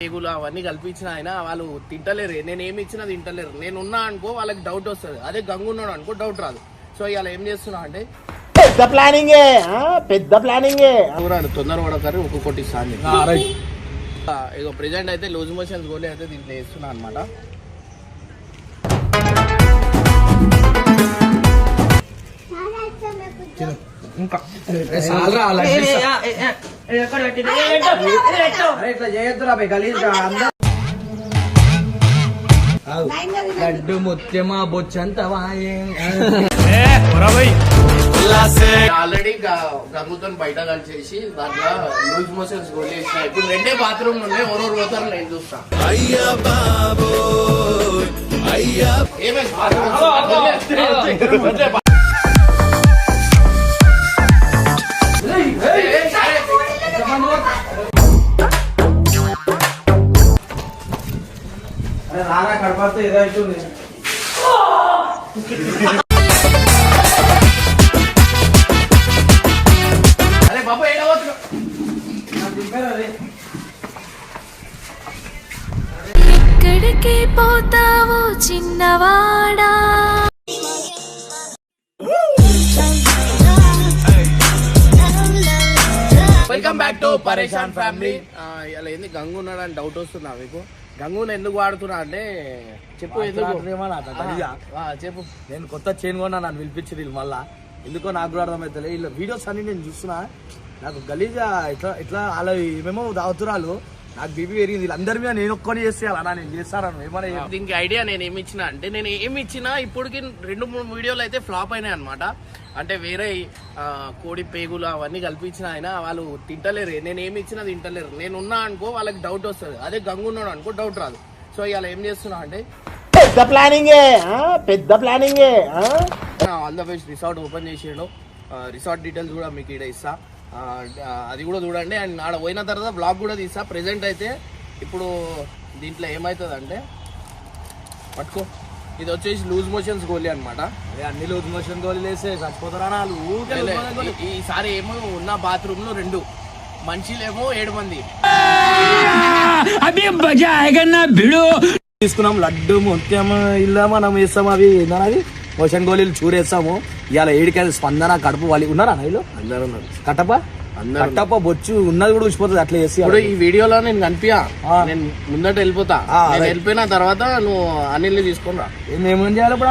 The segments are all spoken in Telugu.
పేగులు అవన్నీ కల్పించిన ఆయన వాళ్ళు తింటలేరు. నేను ఏమి ఇచ్చినా తింటలేరు. నేను ఉన్నా అనుకో వాళ్ళకి డౌట్ వస్తుంది. అదే గంగు ఉన్నాడు అనుకో డౌట్ రాదు. సో ఇలా ఏం చేస్తున్నా అంటే పెద్ద ప్లానింగే తొందర పడతారు ఒక్కొక్కటి సాంగ్. ఇక ప్రెజెంట్ అయితే లూజ్ మోషన్స్ గోలీ అయితే దీంట్లో వేస్తున్నా అనమాట. ఇంకా లడ్డు ముత్యమా బొచ్చంత ఆల్రెడీ గంగుతో బయట కలిసేసి దాంట్లో లూజ్ మోషన్స్ గోలీ వేసిన. ఇప్పుడు రెండే బాత్రూమ్ ఉన్నాయి. ఎవరెవరు పోతారు నేను చూస్తా. రారా కడపడితే ఏదైతుంది. అరే బాబా ఏడవద్దు. ఎక్కడికి పోతావో చిన్నవాడా. వెల్కమ్ బ్యాక్ టు పరేషాన్ ఫ్యామిలీ. ఇలా ఏంది గంగు ఉన్నాడని డౌట్ వస్తుందా మీకు? గంగుని ఎందుకు వాడుతున్నా అంటే చెప్పు. చెప్పు. నేను కొత్త చైన్ కొన్నా, నన్ను పిలిపించి మళ్ళా ఎందుకో నాకు కూడా అర్థమవుతుంది. ఇలా వీడియోస్ అన్ని నేను చూస్తున్నా, నాకు గలీజా ఇట్లా అలా ఏమేమో దావుతురాలు. నాకు బీపీ పెరిగింది. వీళ్ళందరి మీద నేను ఒక్కని చేసేయాలన్నా, నేను చేస్తాను ఏమన్నా. దీనికి ఐడియా నేను ఏమి ఇచ్చినా అంటే, నేను ఏమి ఇచ్చినా ఇప్పటికి 2-3 వీడియోలు అయితే ఫ్లాప్ అయినాయి అనమాట. అంటే వేరే కోడి పేగులు అవన్నీ కల్పించిన ఆయన వాళ్ళు తింటలేరు. నేను ఏమి ఇచ్చినా తింటలేరు. నేను ఉన్నా అనుకో వాళ్ళకి డౌట్ వస్తుంది. అదే గంగు ఉన్నాడు అనుకో డౌట్ రాదు. సో ఇలా ఏం చేస్తున్నా అంటే పెద్ద ప్లానింగే. All the best. Resort open చేసాడు. రిసార్ట్ డీటెయిల్స్ కూడా మీకు ఇక్కడ ఇస్తా. అది కూడా చూడండి. అండ్ ఆడ పోయిన తర్వాత బ్లాగ్ కూడా తీస్తా. ప్రెజెంట్ అయితే ఇప్పుడు దీంట్లో ఏమవుతుంది అంటే పట్టుకో, ఇది వచ్చేసి లూజ్ మోషన్స్ గోలీ అనమాట. అన్ని లూజ్ మోషన్ గోళీలు వేస్తే చచ్చిపోతారా. ఈసారి ఏమో ఉన్న బాత్రూమ్ లో 2 మనుషులేమో 7 మంది తీసుకున్నాం. లడ్డు ముత్యం ఇలా మనం వేస్తాం. అవి ఏందన్నది మోషన్ గోళీలు చూడేస్తాము. ఇవాళ ఏడికైతే స్పందన కడుపు వాళ్ళు ఉన్నారా నైలో అందరూ ఉన్నారు. కట్టప్ప బొచ్చు ఉన్నది కూడా ఉచిపోతుంది. అట్లా చేసి ఇప్పుడు ఈ వీడియోలో నేను కనిపించా, నేను ముందట వెళ్ళిపోతా. వెళ్ళిపోయిన తర్వాత నువ్వు అనిల్ని తీసుకుని రా. ఏమేమి చేయాలి ఇప్పుడు?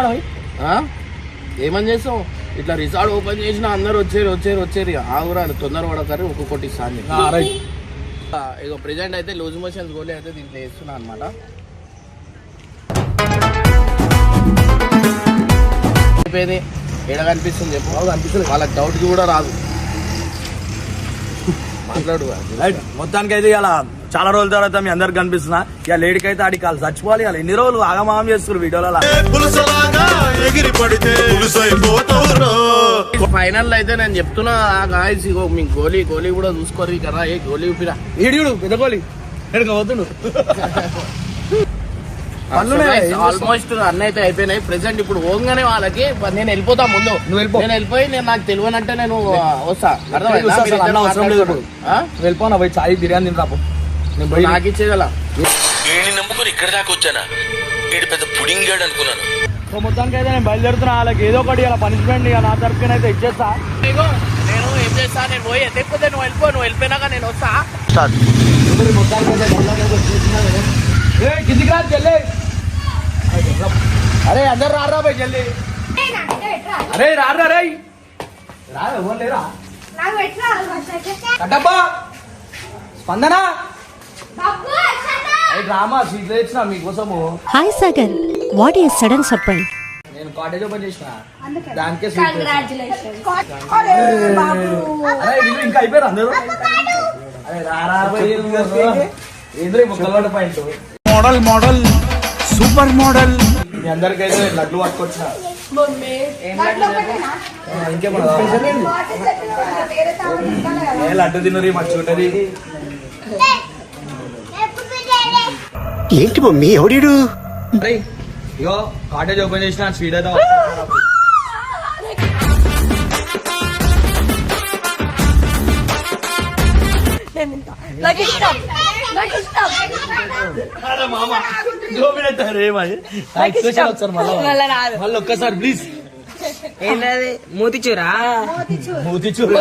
ఏమని చేస్తావు? ఇట్లా రిసార్ట్ ఓపెన్ చేసిన అందరు వచ్చేరు. ఆగురాడు తొందర పడతారు ఒక్కొక్కటి సాంగ్. ఇక ప్రెజెంట్ అయితే లూజ్ మోషన్స్ గోలీ అయితే దీంట్లో వేస్తున్నా అనమాట. అయిపోయింది. ఎడ కనిపిస్తుంది చెప్పు. కనిపిస్తుంది. వాళ్ళకి డౌట్ కూడా రాదు. మాట్లాడు. మొత్తానికి అయితే ఇలా చాలా రోజుల తర్వాత మీ అందరికి కనిపిస్తున్నా. ఇక లేడీకి అయితే ఆడికి వాళ్ళు చచ్చిపోవాలి. ఇలా ఎన్ని రోజులు ఆగమాగం చేస్తారు వీడియోలో. ఫైనల్ అయితే నేను చెప్తున్నా గాయ్స్, ఇగో మీ గోలీ కూడా చూసుకోరు కదా. ఏ గోలీ ఊపిరా ఈడు పెద్ద గోలీ పోతుండు. ఆల్మోస్ట్ అన్నీ అయితే అయిపోయినాయి. ప్రెసెంట్ ఇప్పుడు పోగానే వాళ్ళకి నేను వెళ్ళిపోతా. ముందు నేను వెళ్ళిపోయి నేను తెలియనంటే నేను వస్తా. అవసరం లేదు. వెళ్ళిపోనా పోయి చాయ్ బిర్యానీ తింటాపు. నేను పోయి నాకు ఇచ్చేగల నమ్ముకుని ఇక్కడ దాకా వచ్చానా? వీడు పెద్ద పుడింగ్ గాడు అనుకున్నాను. మొత్తానికి అయితే నేను బయలుదేరుతున్నా. వాళ్ళకి ఏదో ఒకటి ఇలా పనిష్మెంట్ ఇక నా తరఫున అయితే ఇచ్చేస్తా. నేను ఏం చేస్తా, నేను పోయి ఎత్తుకపోతే నువ్వు వెళ్ళిపోయినాక నేను వస్తా. కిందికి రా జల్లి. అరే అందరు రారా పోయి జల్లి. అరే రారా రే ఎవరు లేరా? కట్టబ్బా స్పందన డ్రామా సీట్లు ఇచ్చిన మీకోసము. Hi Sagar, what is sudden surprise? నేను కాటేజ్ ఓపెన్ చేసిన దానికే ఇంకా అయిపోయారు అందరూ. అరే రారా ఏంద్ర పాయింట్ మోడల్ సూపర్ మోడల్. మీ అందరికైతే లడ్లు పట్టుకొచ్చిన. లడ్డు తిన్నది మంచిగా ఉంటది. ఏంటి మమ్మీ ఎవడు? ఇగో కాటేజ్ ఓపెన్ చేసిన స్వీట్ అయితే నాకు ఇష్టం. అరే మామ గోపినట్టు రే మరి ఎక్స్ప్రెషన్ వచ్చారు మళ్ళీ ఒక్కసారి ప్లీజ్ ఏంటది మూతిచూరా మూతిచూరు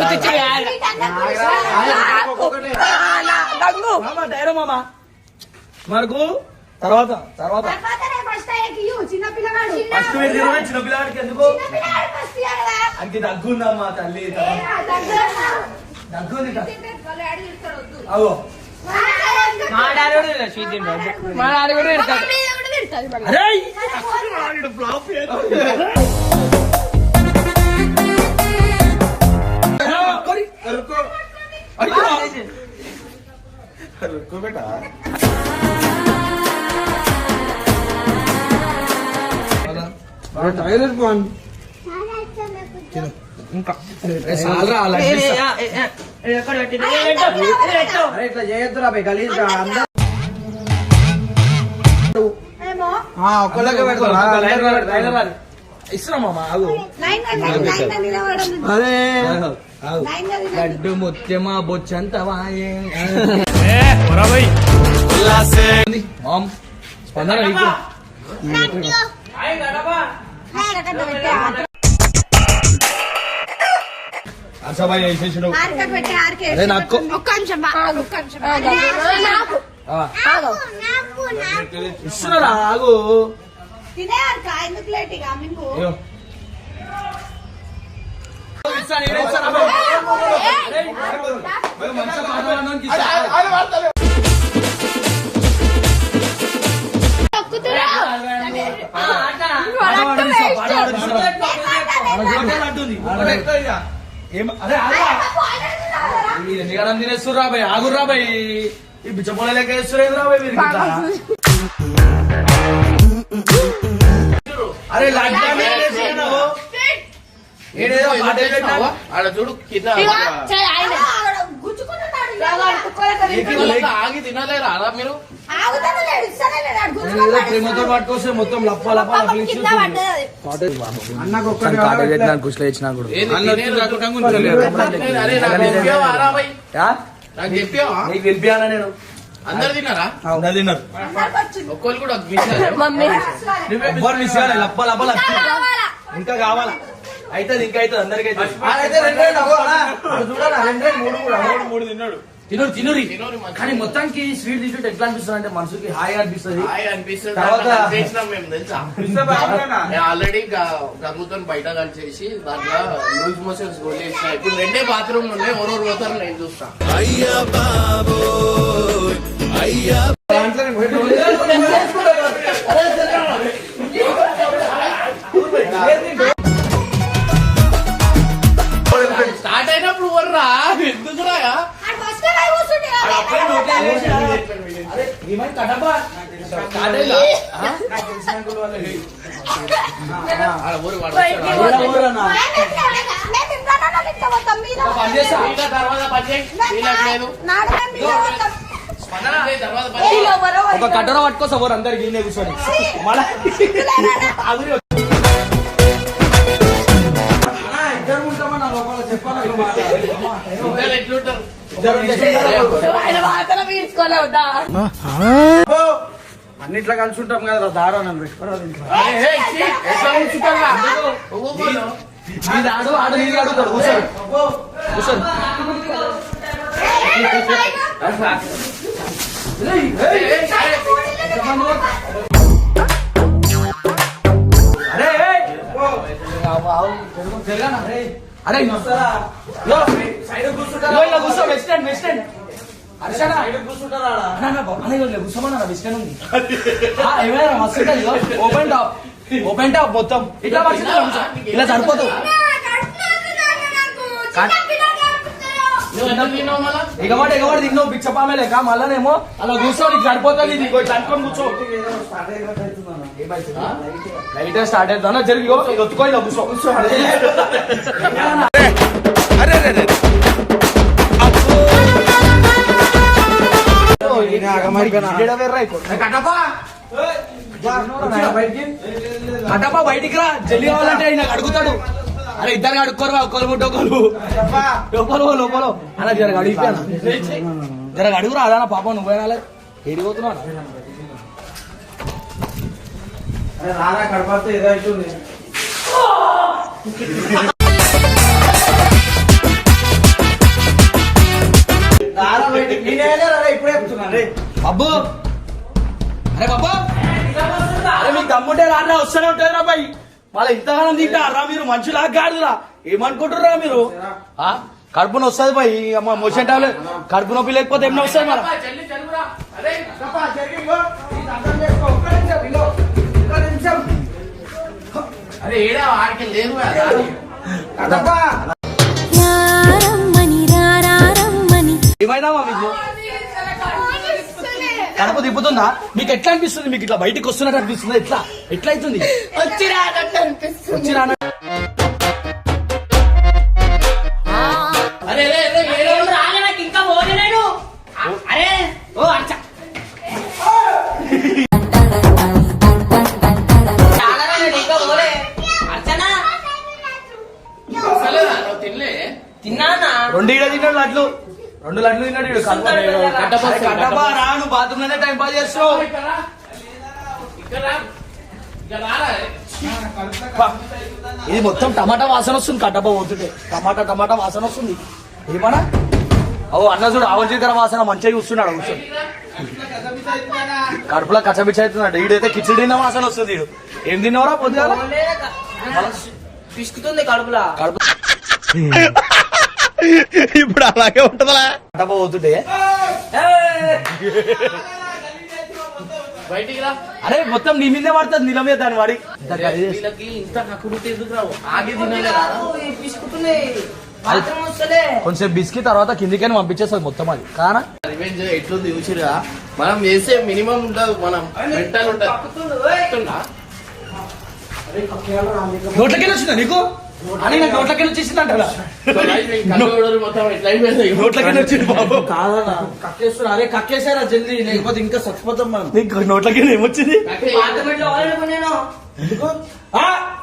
మామ మనకు తర్వాత చిన్న పిల్లగాడు ఫస్ట్ చిన్న పిల్లవాడికి ఎందుకు అందుకే దగ్గుందమ్మా తల్లి దగ్గుంది అవో మా డాడీ కూడా స్వీట్ తింటాడు మా డాడీ కూడా తింటాడు అరే ఇట్లా చేయొద్దురా బై గలీజ్ ఒక్కళ్ళకే పెడతా ఇస్తున్నా మామ ఆగు అదే లడ్డు ముత్యమా బొచ్చంత వాయే మామ్ స్పందన నీకు అసభాయ్ వేసేసాడు అదే నాకు ఇస్తున్నారా ఆగు ఎందుకు లేట్ ఇక మీకు అయ్యో. తినేస్తురా బాయ్ ఆగుర్రా బాయ్ ఈ బిచ్చపోల లెక్క వేస్తురేది రా బాయ్ మీరు ఇట్లా. అరే ఏడేదో పాట పెట్టావా ఆడ చూడు కింద ఆగి తినలేరా అలా మీరు ప్రేమతో పట్టుకొస్తే మొత్తం లప్ప లప్ప అన్నకు కుషలో ఇచ్చిన కూడా అరే నాకు చెప్పావా రా భయ్? నాకు చెప్పావా నీకు వెళ్ళిపోయానా నేను అందరు తిన్నారా తిన్నారు ఒక్కళ్ళు కూడా మిస్ ఎవ్వరు మిస్ కాలే లప్ప లప్ప లప్ప ఇంకా కావాలా అవుతుంది ఇంకా అవుతుంది అందరికి మూడు తిన్నాడు తినరు తినరు కానీ మొత్తానికి స్వీట్ తీసుకుంటే ఎట్లా అనిపిస్తుంది అంటే మనసుకి హాయిగా అనిపిస్తుంది అనిపిస్తుంది తర్వాత చేసినాం మేము తెలుసా ఆల్రెడీ గంగుతో బయట కలిసేసి దాంట్లో లూజ్ మోషన్స్ గోలేసిన ఇప్పుడు రెండే బాత్రూమ్ ఉన్నాయి ఎవరెవరు పోతారు నేను చూస్తా స్టార్ట్ అయినప్పుడు వర్రా ఎందుకురా ఒక కట్టర పట్టుకోసా ఎవరు అందరికి గిన్నె కూర్చొని ఇద్దరు ఉంటామన్నా లోపల చెప్పాలి ఎట్లుంటారు అన్నిట్లో కలిసి ఉంటాం కదా దారా నన్ను ఎట్లా కూర్చుంటారా ఆడు నీళ్ళు అడుగుతాడు కూర్చోండి కూర్చోండి అరే అరే కూర్చో వెస్టర్న్ వెస్టర్న్ హర్షనా కూర్చోమన్నా వెస్టర్న్ ఉంది ఏమైనా మస్తు ఓపెన్ టాప్ మొత్తం ఇట్లా ఇలా సరిపోతావు ఎగవాడు తిన్నావు బిచ్చపామే లేక మళ్ళనేమో అలా కూర్చోని సరిపోతుంది ఇది అనుకొని కూర్చో లైట్ స్టార్ట్ అవుతుందా జరిగి ఒత్తుకో ఇలా కూర్చో కట్టపా బయటికి రా జల్లి కావాలంటే నాకు అడుగుతాడు అరే ఇద్దరు అడుక్కోరు ఒకరు ముట్టు ఒకరు లోపల లోపల అలా జరగ అడిగిపోయాను జరగ అడుగురా అదా పాప నువ్వు ఏడిపోతున్నావు అరే రారా కడపడితే ఏదో అవుతుంది ఇప్పుడే చెప్తున్నా రే బాబు అరే బాబు అరే మీకు దమ్ముంటే రారా వస్తూనే ఉంటుంది రా బాయ్ మళ్ళీ ఇంతగానం తింటారా మీరు మనుషులా కాదురా ఏమనుకుంటారా మీరు కడుపు నొప్పి వస్తుంది బాయ్ అమ్మ మోషన్ టాబ్లెట్ కడుపు నొప్పి లేకపోతే ఏమన్నా వస్తుంది మన అరే ఏడా ఆడికి లేదు రారమ్మని రారమ్మని ఏమైనా మీకు కడుపు తిప్పుతుందా మీకు ఎట్లా అనిపిస్తుంది మీకు ఇట్లా బయటికి వస్తున్నట్టు అనిపిస్తుందా ఎట్లా ఎట్లా అవుతుంది వచ్చిరా అరే ఇంకా పోలేను అరే ఓ అచ్చా ఇంకా పోలే అర్చనా తినలే తిన్నానా 2 తిన్నాడు లడ్లు 2 లడ్లు తిన్నాడు వీడు. కట్టప్ప రాను బాత్రూమ్ లోనే టైం పాస్ చేస్తావు ఇది మొత్తం టమాటా వాసన వస్తుంది కట్టప్ప పోతుంటే టమాటా వాసన వస్తుంది ఏమన్నా ఓ అన్న చూడు ఆవజీకర వాసన మంచిగా చూస్తున్నాడు కూర్చొని కడుపులో కచ్చబిచ్చ అవుతున్నాడు ఈడైతే కిచిడి తిన్న వాసన వస్తుంది వీడు ఏం తిన్నావురా పొద్దుగా పిసుకుతుంది కడుపులా కడుపు ఇప్పుడు అలాగే ఉంటదా కట్టప్ప పోతుంటే బయటికి రా అరే మొత్తం నీ మీదే పడుతుంది నిల మీద దాని వాడి వీళ్ళకి ఇంత హక్కులు ఎందుకు రావు ఆగి తినలేరా పిసుకుతుంది బాత్రూమ్ వస్తలే కొంచెం బిస్కెట్ తర్వాత కిందికైనా పంపించేస్తుంది మొత్తం అది కానా రివెంజ్ ఎట్లుంది చూసిరా మనం చేసే మినిమం ఉండదు మనం మెంటల్ ఉంటది నోట్లకెళ్ళి వచ్చిందా నీకు అని నాకు నోట్లకెళ్ళి వచ్చేసిందంట మొత్తం ఎట్లా అయిపోయింది నోట్లకెళ్ళి వచ్చింది బాబు కాదన్నా కక్కేస్తున్నా అరే కక్కేసారా జల్దీ లేకపోతే ఇంకా చచ్చిపోతాం మనం నీకు నోట్లకెళ్ళి ఏమొచ్చింది బాత్రూంలో నేను ఎందుకు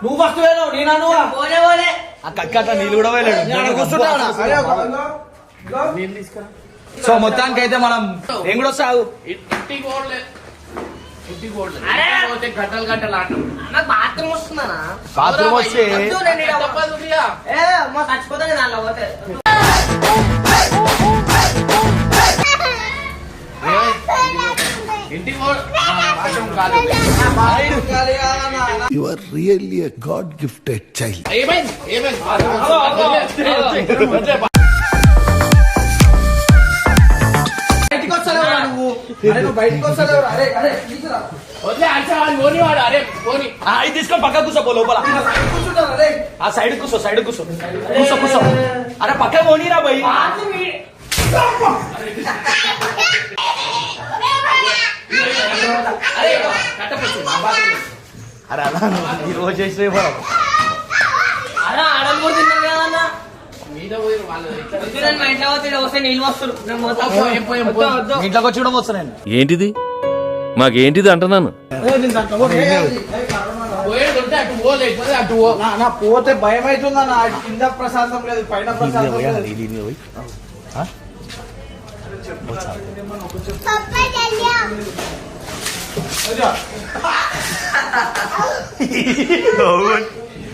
నువ్వు ఫస్ట్ వేయను నేనా నువ్వు పోలే ఆ కక్క అట్లా నీళ్ళు కూడా వెళ్ళాడు నేను తీసుకురా సో మొత్తానికి అయితే మనం నేను కూడా సాగు ఇంటికి పోవట్లేదు పోతే గంటలు గంటలు ఆటం నాకు బాత్రూమ్ వస్తుందా బాత్రూమ్ వస్తే ఏ అమ్మ చచ్చిపోతాను దానిలో పోతే ఇంటికి వాష్రూమ్ కాలేదు You are really a God-gifted child. ఏమైంది బయటికి వస్తలేవురా నువ్వు అరే నువ్వు బయటికి వస్తలేవురా అరే అరే తీసురా వదిలే అడిచేవాడు పోనివాడు అరే పోని ఇది తీసుకొని పక్క కూర్చో పో లోపల కూర్చుంటారు అరే ఆ సైడ్ కూర్చో కూర్చో అరే పక్క పోనీరా పోయి అరే కట్టపచ్చు అరే అలా ఈ రోజు చేసే అలా ఆడలు కూడా తిన్నాను కదన్నా మీద పోయి వాళ్ళు నేను మా ఇంట్లో పోతే వస్తే నీళ్ళు వస్తారు నేను మొత్తం ఇంట్లోకి వచ్చి కూడా వస్తా నేను ఏంటిది మాకేంటిది అంటున్నాను పోయేది ఉంటే అటు పో లేకపోతే అటు పో నా పోతే భయం అవుతుందన్న కింద ప్రశాంతం లేదు పైన ప్రశాంతం లేదు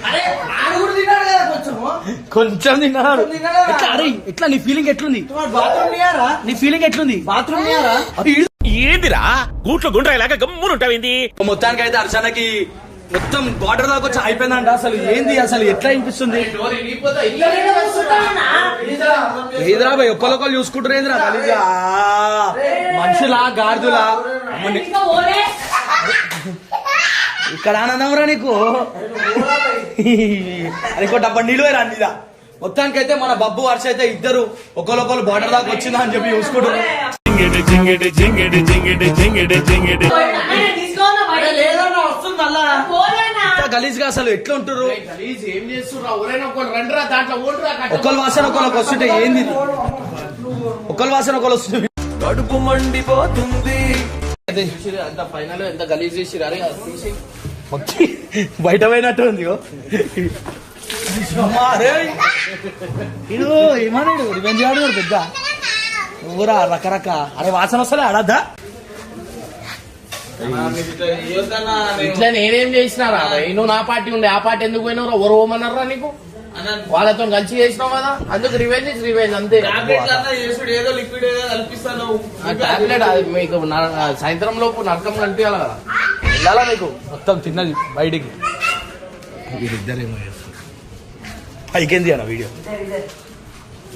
అరే ఆడు కూడా తిన్నాడు కదా కొంచెం తిన్నాడు ఎట్లా అరే ఎట్లా నీ ఫీలింగ్ ఎట్లుంది బాత్రూమ్ నియారా నీ ఫీలింగ్ ఎట్లుంది బాత్రూమ్ నియారా ఏందిరా గూట్లో గుండ్రాయిలాగా గమ్మునుంటావింది మొత్తానికి అయితే అర్చనకి మొత్తం బార్డర్ దాకా వచ్చి అయిపోయిందంట అసలు ఏంది అసలు ఎట్లా అనిపిస్తుంది డోర్ ఇరిగిపోతే ఇల్లు ఏదిరా భయ్ ఒక్కరొక్కరు చూసుకుంటారు ఏదిరా కలిగా మనుషులా గాడిదులా అమ్మని- ఇంకా పోలే ఇక్కడ ఆనందం రా నీకు అది ఇంకో డబ్బా నీళ్ళు వేరా మీద మొత్తానికి అయితే మన బబ్బు వర్ష అయితే ఇద్దరు ఒకరొకరు బార్డర్ దాకా వచ్చిందా అని చెప్పి చూసుకుంటారు తీసుకోనా బయట లేదన్నా వస్తుంది మళ్ళా పోలేనా గలీజ్ గా అసలు ఎట్లా ఉంటారు గలీజ్ ఏం చేస్తున్నా ఎవరైనా ఒకరు రండిరా దాంట్లో ఓటురా ఒకళ్ళ వాసన ఒకళ్ళకి వస్తుంటే ఏంది ఇది? ఒకళ్ళ వాసన ఒకళ్ళు వస్తుంది కడుపు మండిపోతుంది అంత ఫైనల్ ఎంత గలీజ్ చేసిరు అరే అది తీసి మొత్తం బయట పోయినట్టు ఉంది ఇగో. అమ్మా, అరే ఇడు ఏమన్నాడు రివెంజ్ ఆడు పెద్ద ఊరా రకరక అరే వాసన వస్తలే ఆడద్దా ఇట్లా నేనేం చేసినారా నువ్వు నా పార్టీ ఉండే ఆ పార్టీ ఎందుకు పోయినావు ఎవరు పోమన్నారా నీకు వాళ్ళతో కలిసి చేసినావు కదా అందుకు రివెంజ్ ఇస్ రివెంజ్ అంతే ఏదో లిక్విడ్ ఏదో కల్పిస్తాను టాబ్లెట్ మీకు సాయంత్రం లోపు నరకం అనిపించాలి కదా వెళ్ళాలా మీకు మొత్తం తిన్నది బయటికి వీళ్ళిద్దరేమో పైకేంది అన్న వీడియో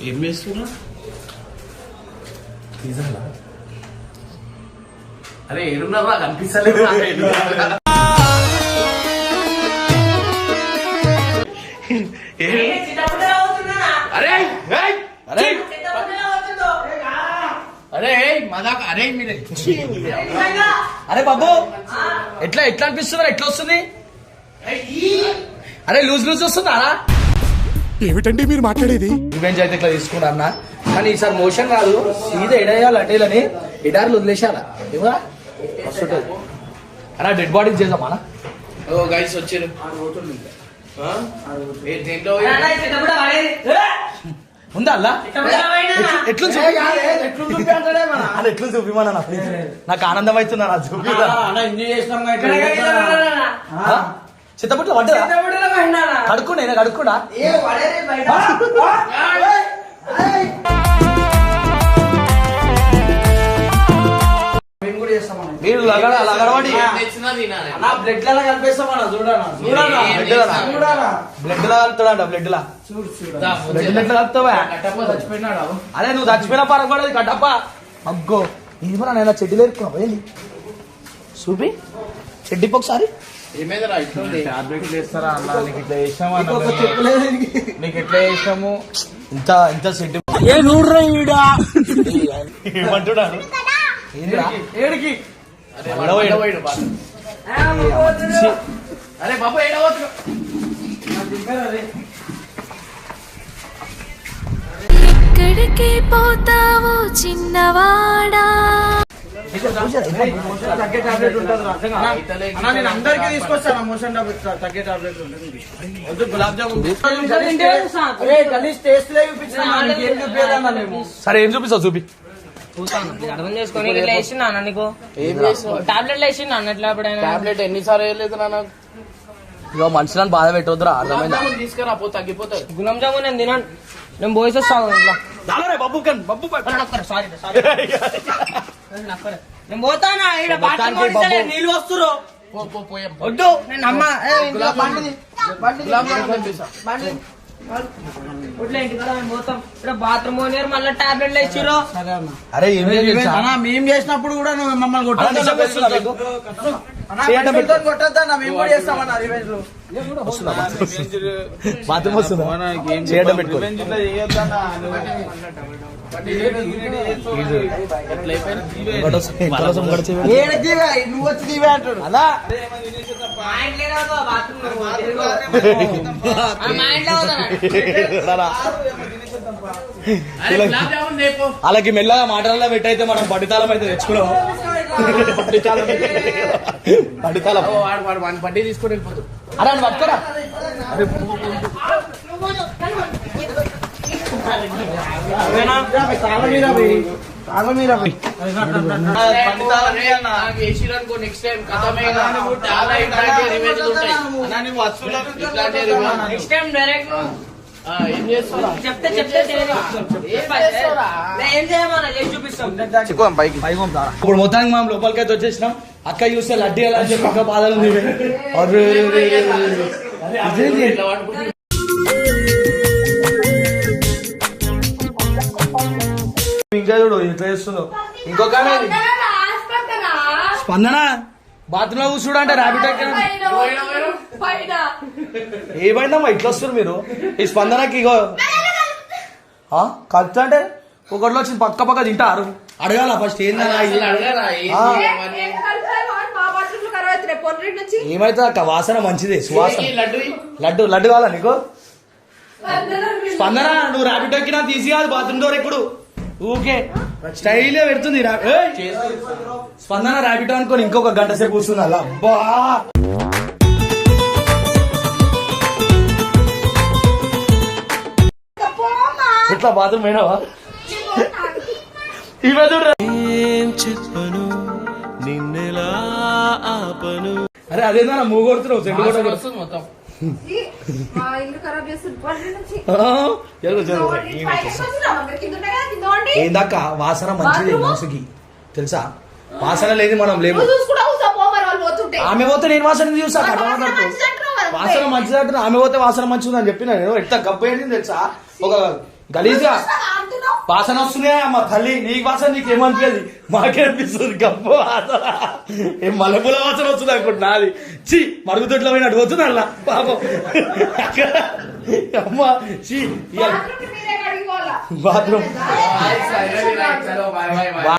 ఏం చేస్తున్నా అరే ఏడున్నారా కనిపిస్తలేదు అరే అరే అరే మదాక అరే మీరే అరే బాబు ఎట్లా ఎట్లా అనిపిస్తున్నారు ఎట్లా వస్తుంది అరే లూజ్ లూజ్ వస్తుందా ఏమిటండి మీరు మాట్లాడేది? రివెంజ్ అయితే ఇట్లా తీసుకున్నా అన్న కానీ ఈసారి మోషన్ కాదు సీదా ఎడేయాలి అటేలని ఎడార్లు వదిలేసారా ఏమరా వస్తుంటది అలా డెడ్ బాడీస్ చేద్దాం అన్న ఓ గైస్ వచ్చారు దేంట్లో ఉందా అలా ఎట్లు ఎట్లు చూపిమన్నా నాకు ఆనందం అవుతున్నా నా చూపి చిత్తపట్లు పడ్డా కడుక్కు నేను కడుక్కుడా మీరు లగడబడి బ్లడ్ లా కలిపేస్తామన్నా బ్లడ్ లా కలుపుతాడంట బ్లడ్ లా బ్లడ్ ఎట్లా కలుపుతావా అదే నువ్వు చచ్చిపోయిన పరగొడదు కట్టప్ప అగ్గో ఏమన్నా నేను చెడ్డీలు ఎరుకున్నావు ఏంది చూపి చెడ్డీకి ఒకసారి ఏమైందిరా ఇట్లా టాబ్లెట్లు వేస్తారా అన్న నీకు ఇట్లా వేసామా నీకు ఎట్లా వేసాము ఇంత ఇంత సెడ్ ఏమంటున్నాడు ఏడికి అరే బాబు ఏడవచ్చు ఎక్కడికి పోతావో చిన్నవాడా తగ్గే టాబ్లెట్ ఉంటుంది నేను అందరికీ తీసుకొస్తాను మోషన్ టాబ్లెట్ తగ్గే టాబ్లెట్ ఉంటుంది వద్దు గులాబ్ జామున్ గలీజ్ టేస్ట్ లే చూపించాను మేము సరే ఏం చూపిస్తావు చూపి అర్థం చేసుకొని ఇట్లా వేసిందా అన్న నీకు ఏం చేసినావు టాబ్లెట్లు వేసిందా అన్న ఎట్లా ఎప్పుడైనా టాబ్లెట్ ఎన్నిసార్లు వేయలేదు నాకు ఇక మనుషులను బాధ పెట్టొద్దురా అర్థమైందా తీసుకురా పో తగ్గిపోతుంది గులాబ్ జామున్ నేను తినండి నేను పోయి వస్తాను ఇంట్లో బాబు బాబు సారీ నేను పోతానా ఈడ బాత్రూమ్ పోయిస్తలే, నీళ్ళు వస్తురు వద్దు నేను అమ్మ గులాబ్ జామున్ పంపిస్తా. ఇట్లా ఇంటికి మేము పోతాం ఇక్కడ బాత్రూమ్ పోయినారు మళ్ళీ టాబ్లెట్లు ఇచ్చిర్రు అరే ఏం మేము చేసినప్పుడు కూడా నువ్వు మమ్మల్ని కొట్టొద్దన్నా మేము కూడా చేస్తామన్నా రివెంజ్ లో బాత్రూమ్ వస్తుందా చేయడం పెట్టుకో నువ్వు వచ్చి తీవే అంటాడు అలా మా ఇంట్లో రాదు బాత్రూమ్ మా ఇంట్లో పోతాను అరే గులాబ్ జామున్ దేపో వాళ్ళకి మెల్లగా మాటలలో పెట్టయితే మనం పడితాళం అయితే తెచ్చుకున్నాం పడితాళం వాడు వాడి పట్టి తీసుకొని వెళ్ళిపోతాడు అరే అని పట్టుకోరా నెక్స్ట్ టైం కథమే చాలా ఇట్లాంటి రివెంజ్ ఉంటాయి నెక్స్ట్ టైం డైరెక్ట్ ఏం చేస్తారా చెప్తే ఏం చేయమన్నా చేసి చూపిస్తాం ఇప్పుడు మొత్తానికి మనం లోపలికైతే వచ్చేసినాం అక్క చూస్తే లడ్డీ ఎలా చెప్పి ఇంకా బాధలు ఉంది ఇంకా చూడు ఇట్లా చేస్తున్నావు ఇంకొక స్పందన బాత్రూమ్ లో కూర్చుడు అంటే ర్యాబిట్ ఏమైందమ్మా ఇట్లా వస్తారు మీరు ఈ స్పందనకి ఇగో ఖర్చు అంటే ఒకటిలో వచ్చి పక్క పక్క తింటారు అడగాల ఫస్ట్ ఏందన్నా ఏమైతే అక్క వాసన మంచిది సువాసన లడ్డు లడ్డు కావాలా నీకు స్పందన నువ్వు ర్యాబిట్ ఎక్కినా తీసి కాదు బాత్రూమ్ డోర్ ఎప్పుడు ఊకే స్టైల్ పెడుతుంది స్పందన ర్యాబిట్ అనుకోని ఇంకొక గంట సేపు కూర్చుంది అలా అబ్బా ఎట్లా బాత్రూమ్ అయినావా ఇవే చూడరా నిన్నెలా ఆపను. అరే అదేందా మూవ్ కొడుతున్నావు సెంటు వాసన కూడా వస్తుంది మొత్తం. మా ఇల్లు ఖరాబ్ చేస్తుంది పడి నుంచి ఏందాక వాసన మంచిది మనసుకి తెలుసా వాసన లేదు మనం లేము ఆమె పోతే నేను వాసన చూసా వాసన మంచిది అంటున్నా ఆమె పోతే వాసన మంచిది అని చెప్పిన నేను ఎంత గబ్బు ఏంటి తెలుసా ఒక గలీజ్గా వాసన వస్తున్నాయి అమ్మ తల్లి నీకు వాసన నీకేమనిపించదు మాకేమనిపిస్తుంది గబ్బు వాసన ఏం మల్లెపూల వాసన వస్తుంది అనుకుంటున్నా అది చి మరుగుదొడ్లో పోయినట్టు పోతుంది అలా పాపం అమ్మ చి బాత్రూమ్ చలో, bye, bye, bye.